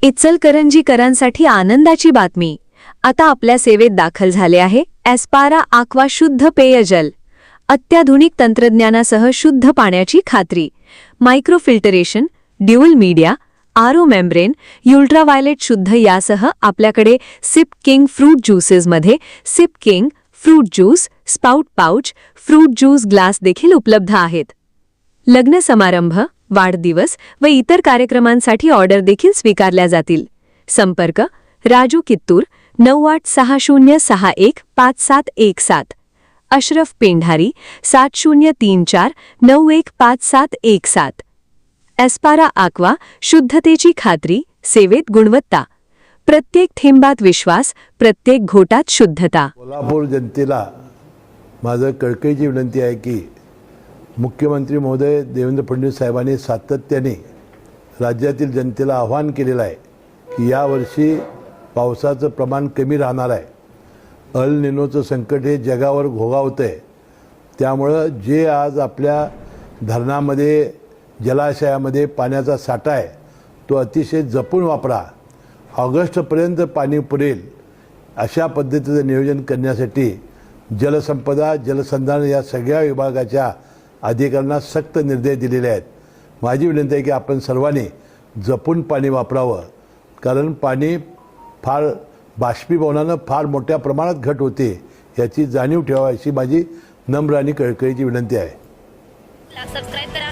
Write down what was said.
इचलकरंजीकरांसाठी आनंदाची बातमी. आता आपल्या सेवेत दाखल झाले आहे एस्पारा आक्वा शुद्ध पेयजल. अत्याधुनिक तंत्रज्ञानासह शुद्ध पाण्याची खात्री. Microfiltration, dual media, RO membrane, ultraviolet शुद्ध यासह आपल्याकडे सिप किंग फ्रूट ज्यूसेसमध्ये Sip King fruit juice, spout pouch, fruit juice glass देखील उपलब्ध आहेत. लग्न समारंभ, वाढदिवस व इतर कार्यक्रमांसाठी ऑर्डर देखील स्वीकारल्या जातील. संपर्क राजू कित्तूर 9860615717. अशरफ पेंढारी 7034915717. एस्पारा आक्वा शुद्धतेची खात्री, सेवेत गुणवत्ता. प्रत्येक थेंबात विश्वास, प्रत्येक घोटात शुद्धता. कोल्हापूर जनतेला माझं कळकळीची विनंती आहे की मुख्यमंत्री महोदय देवेंद्र फडणवीस साहेबांनी सातत्याने राज्यातील जनतेला आवाहन केलेलं आहे की यावर्षी पावसाचं प्रमाण कमी राहणार आहे. अल निनोचं संकट हे जगावर घोघावतं आहे. त्यामुळं जे आज आपल्या धरणामध्ये जलाशयामध्ये पाण्याचा साठा आहे तो अतिशय जपून वापरा. ऑगस्टपर्यंत पाणी पुरेल अशा पद्धतीचं नियोजन करण्यासाठी जलसंपदा, जलसंधारण या सगळ्या विभागाच्या अधिकाऱ्यांना सक्त निर्देश दिलेले आहेत. माझी विनंती आहे की आपण सर्वांनी जपून पाणी वापरावं, कारण पाणी फार बाष्पीभवनानं फार मोठ्या प्रमाणात घट होते याची जाणीव ठेवा अशी माझी नम्र आणि कळकळीची विनंती आहे. सबस्क्राइब करा.